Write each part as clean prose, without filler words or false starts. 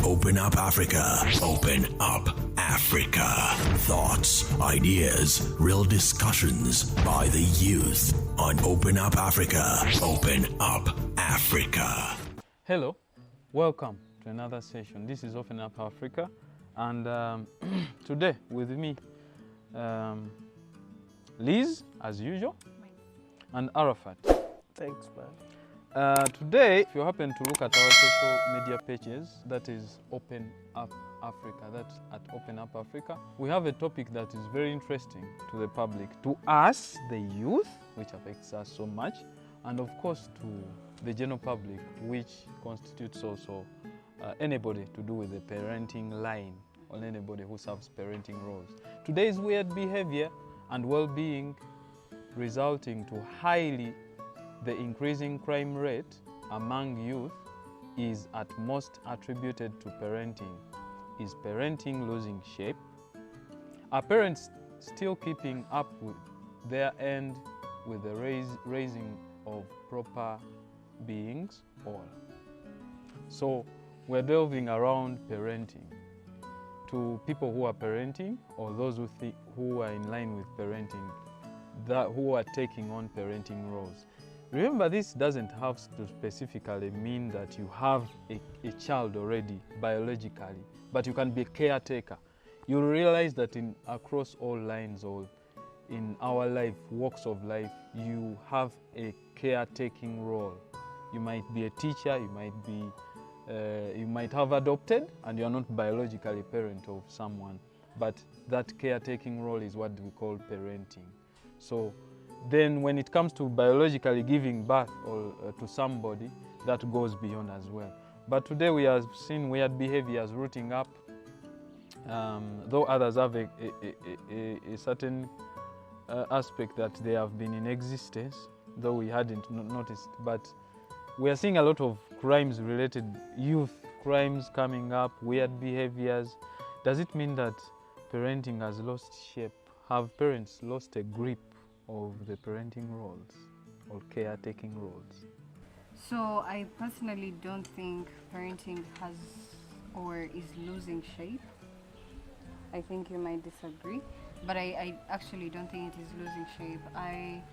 Open Up Africa. Open Up Africa. Thoughts, ideas, real discussions by the youth on Open Up Africa. Open Up Africa. Hello, welcome to another session. This is Open Up Africa, and today with me, Liz, as usual, and Arafat. Thanks, man. Today, if you happen to look at our social media pages, that is Open Up Africa, that's at Open Up Africa, we have a topic that is very interesting to the public, to us, the youth, which affects us so much, and of course to the general public, which constitutes also anybody to do with the parenting line, or anybody who serves parenting roles. Today's weird behavior and well-being resulting to the increasing crime rate among youth is at most attributed to parenting. Is parenting losing shape? Are parents still keeping up with their end with the raising of proper beings? So we're delving around parenting. To people who are parenting, or those who are in line with parenting, who are taking on parenting roles. Remember, this doesn't have to specifically mean that you have a child already biologically, but you can be a caretaker. You'll realize that across all lines or in our life, walks of life, you have a caretaking role. You might be a teacher, you might have adopted, and you're not biologically a parent of someone, but that caretaking role is what we call parenting. So then when it comes to biologically giving birth to somebody, that goes beyond as well. But today we have seen weird behaviors rooting up, though others have a certain aspect that they have been in existence, though we hadn't noticed. But we are seeing a lot of crimes related, youth crimes coming up, weird behaviors. Does it mean that parenting has lost shape? Have parents lost a grip of the parenting roles or caretaking roles? So I personally don't think parenting has or is losing shape. I think you might disagree, but I actually don't think it is losing shape. I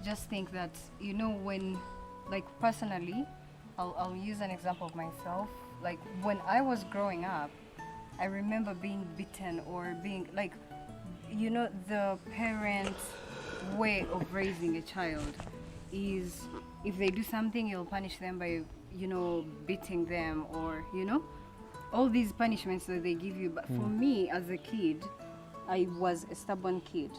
just think that, when, like personally, I'll use an example of myself. Like when I was growing up, I remember being beaten or being like, the parents' way of raising a child is if they do something, you'll punish them by, beating them or, all these punishments that they give you. But for me as a kid, I was a stubborn kid.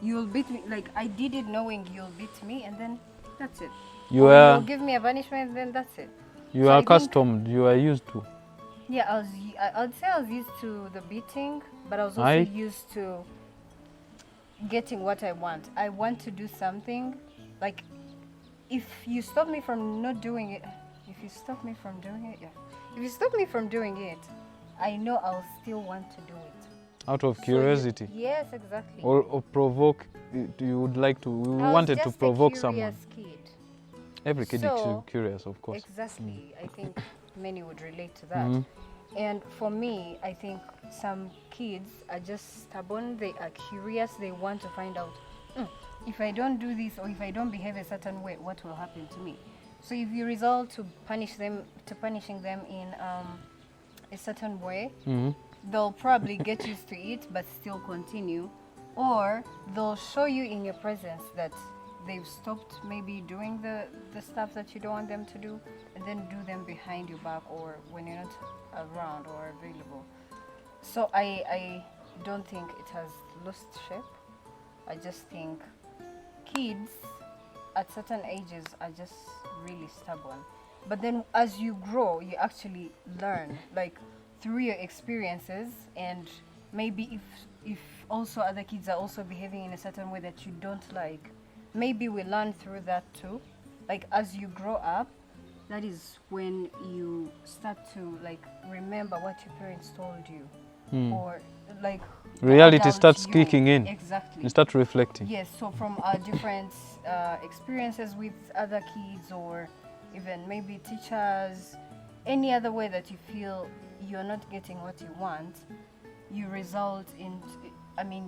You'll beat me, like I did it knowing you'll beat me and then that's it. You'll give me a punishment, then that's it. You are accustomed, you are used to. Yeah, I'd say I was used to the beating, but I was also used to getting what I want. I want to do something. Like, if you stop me from not doing it, If you stop me from doing it, I know I'll still want to do it. Out of curiosity? Yes, exactly. Or provoke, you would like to, we wanted to provoke someone. Kid. Every kid is curious, of course. Exactly. I think many would relate to that. And for me, I think some kids are just stubborn, they are curious, they want to find out, if I don't do this or if I don't behave a certain way, what will happen to me? So if you resort to punishing them in a certain way, they'll probably get used to it but still continue, or they'll show you in your presence that they've stopped maybe doing the stuff that you don't want them to do, and then do them behind your back or when you're not around or available. So I don't think it has lost shape. I just think kids at certain ages are just really stubborn. But then as you grow, you actually learn, like through your experiences, and maybe if also other kids are also behaving in a certain way that you don't like, maybe we learn through that too. Like as you grow up, that is when you start to like remember what your parents told you, or like reality starts kicking in. Exactly. You start reflecting. Yes. So from our different experiences with other kids, or even maybe teachers, any other way that you feel you're not getting what you want, you result in,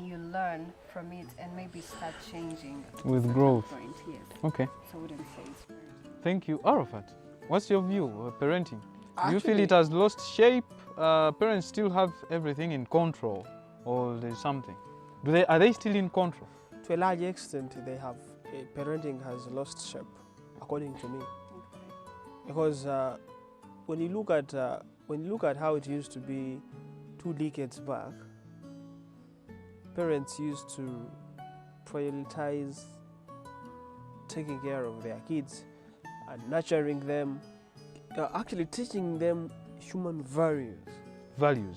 you learn from it and maybe start changing. With growth. Point, yes. Okay. So I wouldn't say it's weird. Thank you. Arafat, what's your view of parenting? Do you feel Actually- it has lost shape? Parents still have everything in control, or there's something? Are they still in control? To a large extent, parenting has lost shape, according to me. Because when you look at how it used to be 2 decades back, parents used to prioritize taking care of their kids and nurturing them, actually teaching them human values. Values.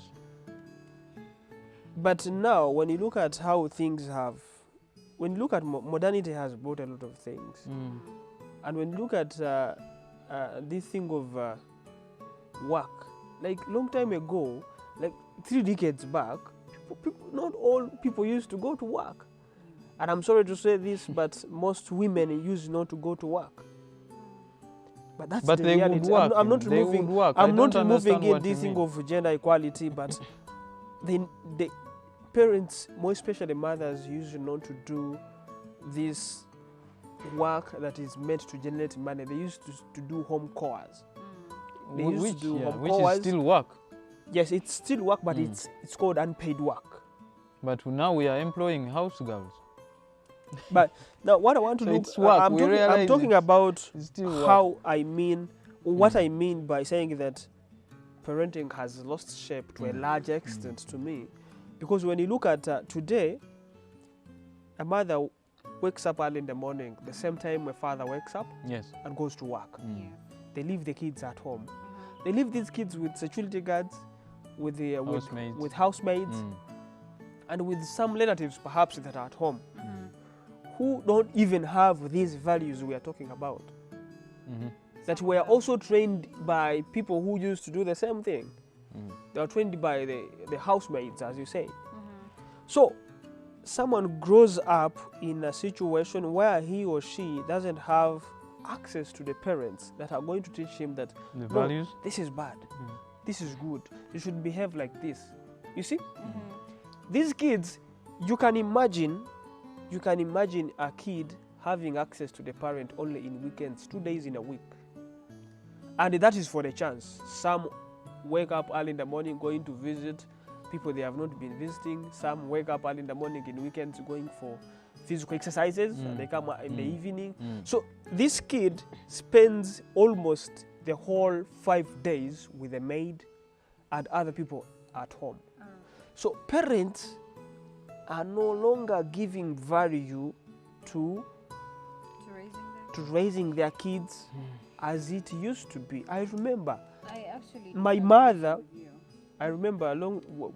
But now, when you look at how things have, when you look at modernity has brought a lot of things, and when you look at this thing of work, like long time ago, like 3 decades back, not all people used to go to work. And I'm sorry to say this, but most women used not to go to work. But that's But the they reality. would work. I'm not They removing. would work. I I'm not don't removing understand in what this you thing mean. of gender equality, but the parents, more especially mothers, used not to do this work that is meant to generate money. They used to do home chores. They used to do home which chores. is still work. Yes, it's still work, but it's called unpaid work. But now we are employing house girls. But now, what I want to So do, it's work. I'm We talking, I'm realize talking it's about still work. how I mean, what I mean by saying that parenting has lost shape to a large extent to me, because when you look at today, a mother wakes up early in the morning, the same time a father wakes up Yes. and goes to work. Yes. They leave the kids at home. They leave these kids with security guards, with the Housemaids. with housemaids, and with some relatives perhaps that are at home, who don't even have these values we are talking about, that were also trained by people who used to do the same thing. They are trained by the housemaids, as you say. So someone grows up in a situation where he or she doesn't have access to the parents that are going to teach him that The no, values. this is bad, this is good, you should behave like this. You see, these kids, you can imagine a kid having access to the parent only in weekends, 2 days in a week, and that is for the chance. Some wake up early in the morning going to visit people they have not been visiting. Some wake up early in the morning in weekends going for physical exercises, and they come in the evening. So this kid spends almost the whole 5 days with a maid and other people at home. So parents are no longer giving value to raising their kids as it used to be. I remember my mother. I remember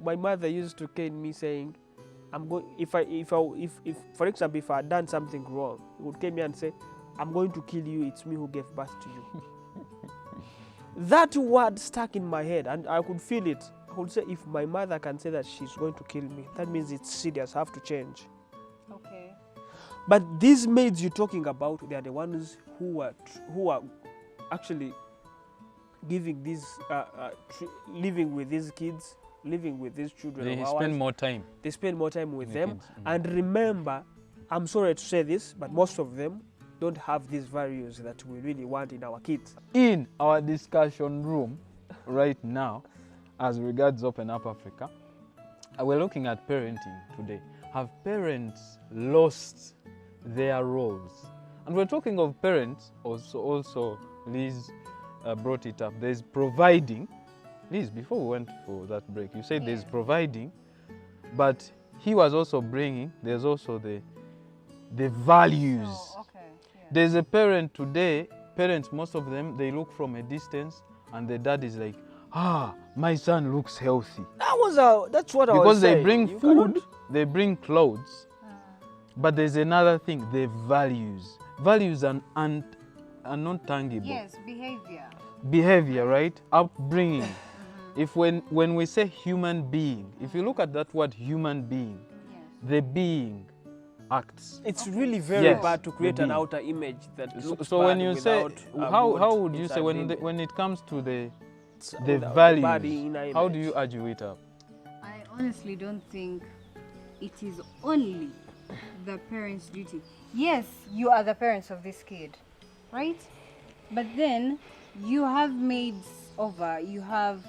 my mother used to cane me saying, "I'm going. If for example, if I had done something wrong, he would cane me and say, "I'm going to kill you. It's me who gave birth to you." That word stuck in my head, and I could feel it. I would say, if my mother can say that she's going to kill me, that means it's serious. I have to change. Okay. But these maids you're talking about, they are the ones who are actually giving these, living with these kids, living with these children. They of spend ours. more time. They spend more time with The them. kids. And remember, I'm sorry to say this, but most of them don't have these values that we really want in our kids. In our discussion room right now, as regards Open Up Africa, we're looking at parenting today. Have parents lost their roles? And we're talking of parents, also Liz brought it up. There's providing. Liz, before we went for that break, you said there's providing, but he was also bringing, there's also the values. Oh, okay. Yeah. There's a parent today, parents, most of them, they look from a distance and the dad is like, my son looks healthy. That's what I was Because saying. they bring You food, cannot- they bring clothes, but there's another thing, the values. Values are not tangible. Yes, behavior. Behavior, right? Upbringing. If when we say human being, if you look at that word human being, Yes. the being acts. It's really very Yes, bad to create the an being. outer image that looks So bad when you say, without a how good would you say inside image. when it comes to impacts the on the values. body in our How do image. you argue it up? I honestly don't think it is only the parents' duty. Yes, you are the parents of this kid, right? But then you have maids over, you have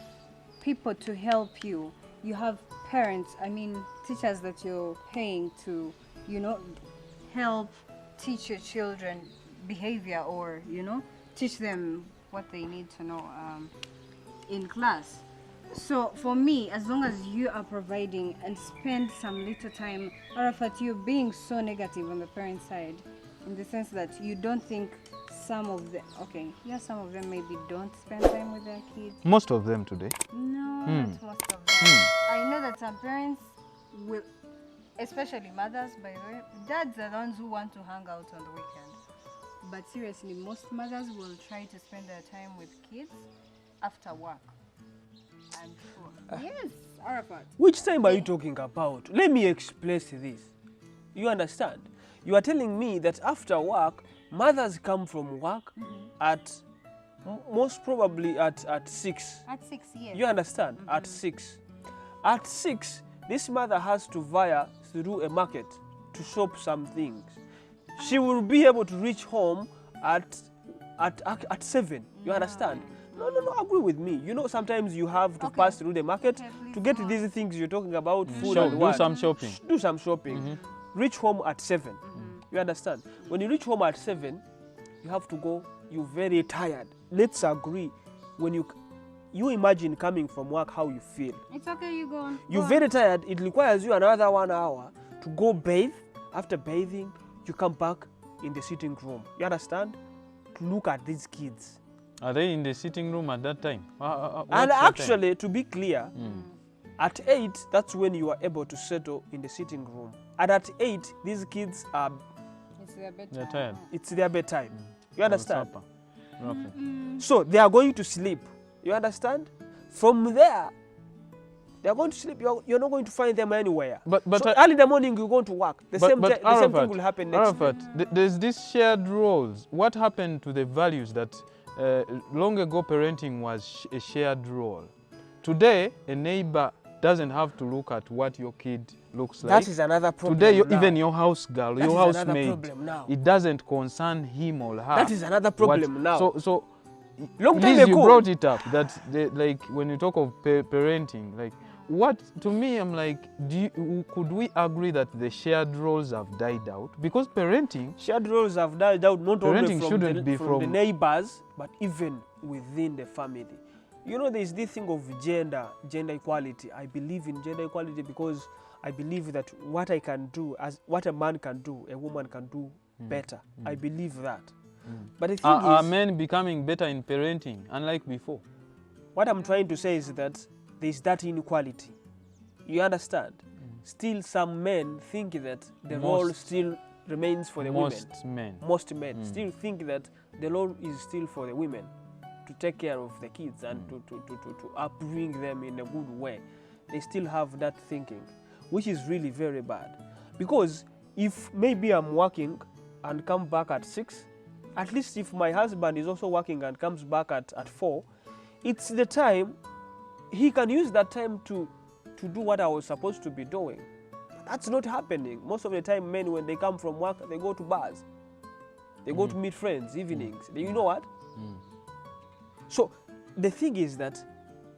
people to help you, you have parents, I mean teachers that you're paying to, you know, help teach your children behavior, or, you know, teach them what they need to know in class. So for me, as long as you are providing and spend some little time, Arafat, you're being so negative on the parent side, in the sense that you don't think some of them, okay, yeah, some of them maybe don't spend time with their kids. Most of them today. No, not most of them. I know that some parents will, especially mothers, by the way, dads are the ones who want to hang out on the weekend. But seriously, most mothers will try to spend their time with kids after work. I'm sure. Yes, Arafat. Which time are you talking about? Let me express this. You understand? You are telling me that after work, mothers come from work at most probably at 6. At 6 years. You understand? At 6. At 6, this mother has to via through a market to shop some things. She will be able to reach home at 7. You understand? No, agree with me. You know, sometimes you have to pass through the market to get these things you're talking about, food and what. Do some shopping. Do some shopping. Reach home at 7. You understand? When you reach home at 7, you have to go. You're very tired. Let's agree. When you imagine coming from work, how you feel. It's okay, you go on. You're very tired. It requires you another 1 hour to go bathe. After bathing, you come back in the sitting room. You understand? To look at these kids. Are they in the sitting room at that time? And actually, to be clear, at 8, that's when you are able to settle in the sitting room. And at 8, these kids are... It's their bedtime. They're tired. It's their bedtime. You understand? Roughly. So they are going to sleep. You understand? From there, they are going to sleep. You're not going to find them anywhere. But so early in the morning, you're going to work. The same thing will happen next day. Arafat, there's this shared roles. What happened to the values that long ago parenting was a shared role? Today, a neighbor doesn't have to look at what your kid looks like. That is another problem. Today, now. even your house girl, That your is another housemaid, problem now. it doesn't concern him or her. That is another problem now. So long time Liz, ago, you brought it up that like when you talk of parenting, like what to me, I'm like, could we agree that the shared roles have died out? Because parenting, shared roles have died out not only from the neighbors, but even within the family. You know, there is this thing of gender equality. I believe in gender equality because I believe that what I can do, as what a man can do, a woman can do better. I believe that. But the thing are is, men becoming better in parenting, unlike before? What I'm trying to say is that there is that inequality. You understand? Still, some men think that the role still remains for the women. Most men still think that the role is still for the women to take care of the kids and to upbring them in a good way. They still have that thinking, which is really very bad. Because if maybe I'm working and come back at 6, at least if my husband is also working and comes back at 4, it's the time, he can use that time to do what I was supposed to be doing. But that's not happening. Most of the time, men, when they come from work, they go to bars. They go to meet friends, evenings. You know what? So the thing is that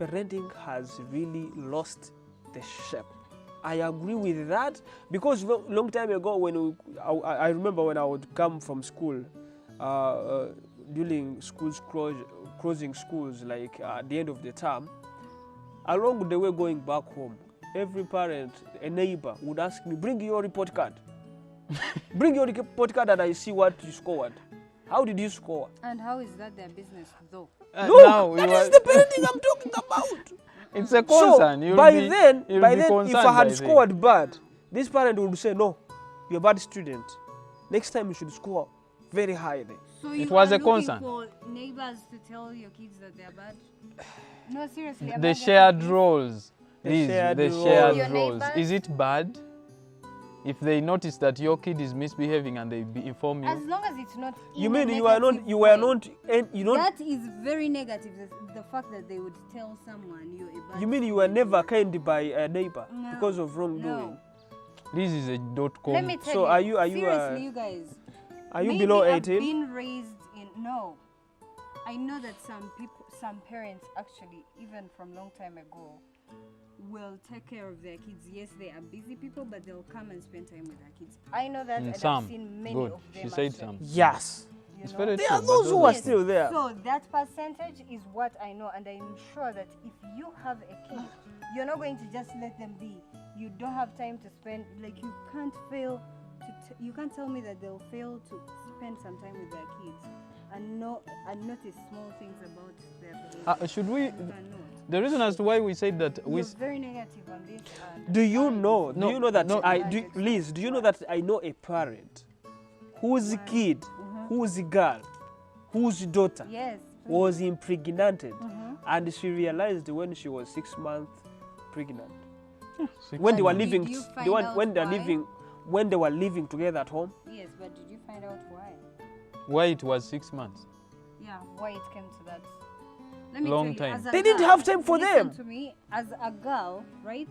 parenting has really lost the shape. I agree with that because long time ago, when I remember when I would come from school, during schools closing schools, like at the end of the term, along the way going back home, every parent, a neighbor would ask me, bring your report card. Bring your report card and I see what you scored. How did you score? And how is that their business though? Look, that is the parenting I'm talking about. It's a concern. So by then, if I had scored bad, this parent would say, no, you're a bad student. Next time you should score very highly. So it was a concern. For neighbors to tell your kids that they're bad? No, seriously. The shared roles. The shared roles. Is it bad? if they notice that your kid is misbehaving and they inform you. As long as it's not. You in mean a you are not? negative You were way. not? And you don't. That is very negative. The fact that they would tell someone you're a bad. You mean you were never kind by a neighbor No. because of wrongdoing? No. This is a .com. Let me tell So you. are you Seriously, you guys. are you Maybe below I've 18? been raised in no. I know that some parents actually, even from long time ago, will take care of their kids. Yes, they are busy people, but they'll come and spend time with their kids. I know that, and Some. I've seen many Good. of them. She said actually, some. Yes. you It's know. very There true. are but those who are those- still there. So that percentage is what I know, and I'm sure that if you have a kid, you're not going to just let them be. You don't have time to spend. Like you can't fail to. You can't tell me that they'll fail to spend some time with their kids and notice small things about their behavior. Should we? You cannot. The reason as to why we said that we. You're very negative on this. And Do you know? No, do you know that no. Liz? Do you know that I know a parent whose kid, whose girl, whose daughter yes. was impregnated, and she realized when she was 6 months pregnant. When they were Did living, you they find were, out when they're why? living, when they were living together at home. Yes, but did you find out why? Why it was 6 months? Yeah. Why it came to that? Let me Long tell you, time. as a They didn't girl, have time for listen them. to me, as a girl, right?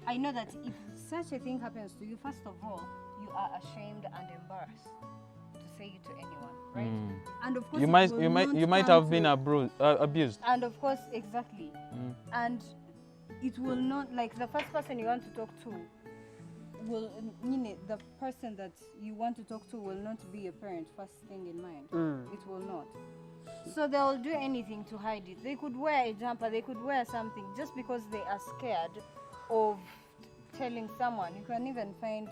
I know that if such a thing happens to you, first of all, You are ashamed and embarrassed to say it to anyone, right? and of course, You it might, will you might, not you might come have been to- abused. And of course, exactly. And it will not, like the first person you want to talk to will, the person that you want to talk to will not be a parent, first thing in mind. It will not. So they'll do anything to hide it. They could wear a jumper, they could wear something just because they are scared of telling someone. You can even find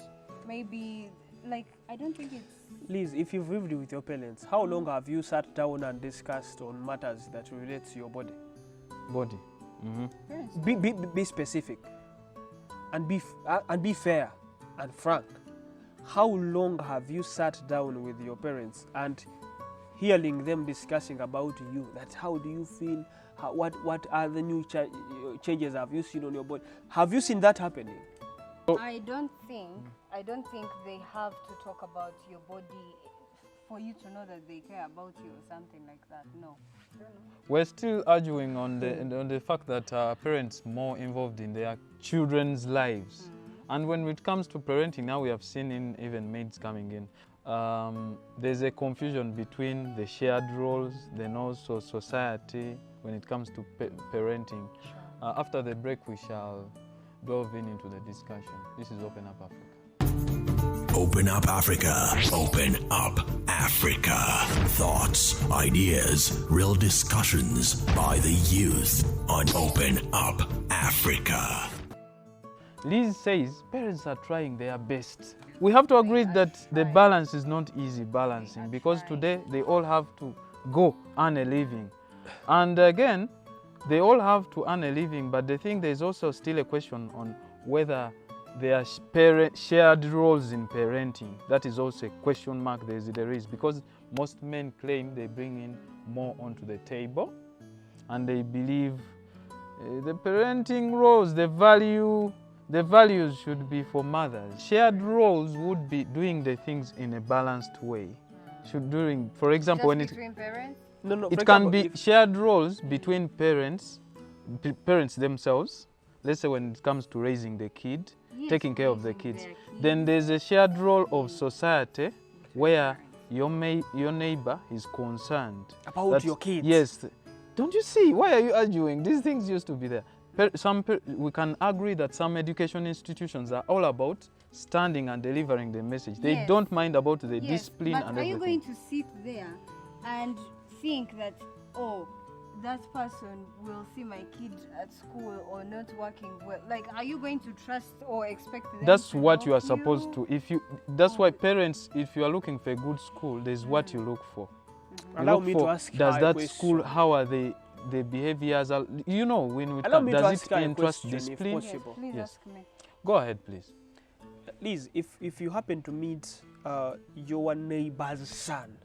maybe, like, I don't think it's. Liz, if you've lived with your parents, how long have you sat down and discussed on matters that relate to your body? Body. Parents. Be specific, and be fair and frank. How long have you sat down with your parents and hearing them discussing about you? That how do you feel? What are the new changes have you seen on your body? Have you seen that happening? I don't think they have to talk about your body for you to know that they care about you or something like that. No. We're still arguing on the fact that parents more involved in their children's lives. And when it comes to parenting, now we have seen even maids coming in. There's a confusion between the shared roles, then also society when it comes to parenting. After the break, we shall delve into the discussion. This is Open Up Africa. Open Up Africa. Open Up Africa. Thoughts, ideas, real discussions by the youth on Open Up Africa. Liz says parents are trying their best. We have to agree that the balance is not easy balancing because today they all have to go earn a living. And again, they all have to earn a living, but I think there's also still a question on whether there are shared roles in parenting. That is also a question mark there is, because most men claim they bring in more onto the table and they believe the parenting roles, the values should be for mothers. Shared roles would be doing the things in a balanced way. For example, Just when between parents? No. it can be shared roles between parents themselves. Let's say when it comes to raising the kid, Yes, taking care of the raising kids. their kids. Then there's a shared role of society where your neighbor is concerned About that- your kids. Yes. Don't you see? Why are you arguing? These things used to be there. We can agree that some education institutions are all about standing and delivering the message. They Yes. don't mind about the Yes, discipline but and are you everything. going to sit there and think that, oh, that person will see my kid at school or not working well? Like, are you going to trust or expect them That's to what you are help supposed to. That's why parents, if you are looking for a good school, there's what you look for. You Allow look me for, to ask does her a that question. school, how are the behaviors? When we Allow me to does ask it her a interest question, if discipline? possible. Yes, please Yes. ask me. Go ahead, please. Liz, if you happen to meet your neighbor's son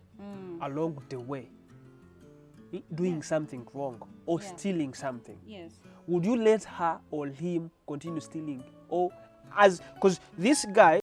along the way, doing something wrong or Yeah. stealing something, Yes. would you let her or him continue stealing? Or because this guy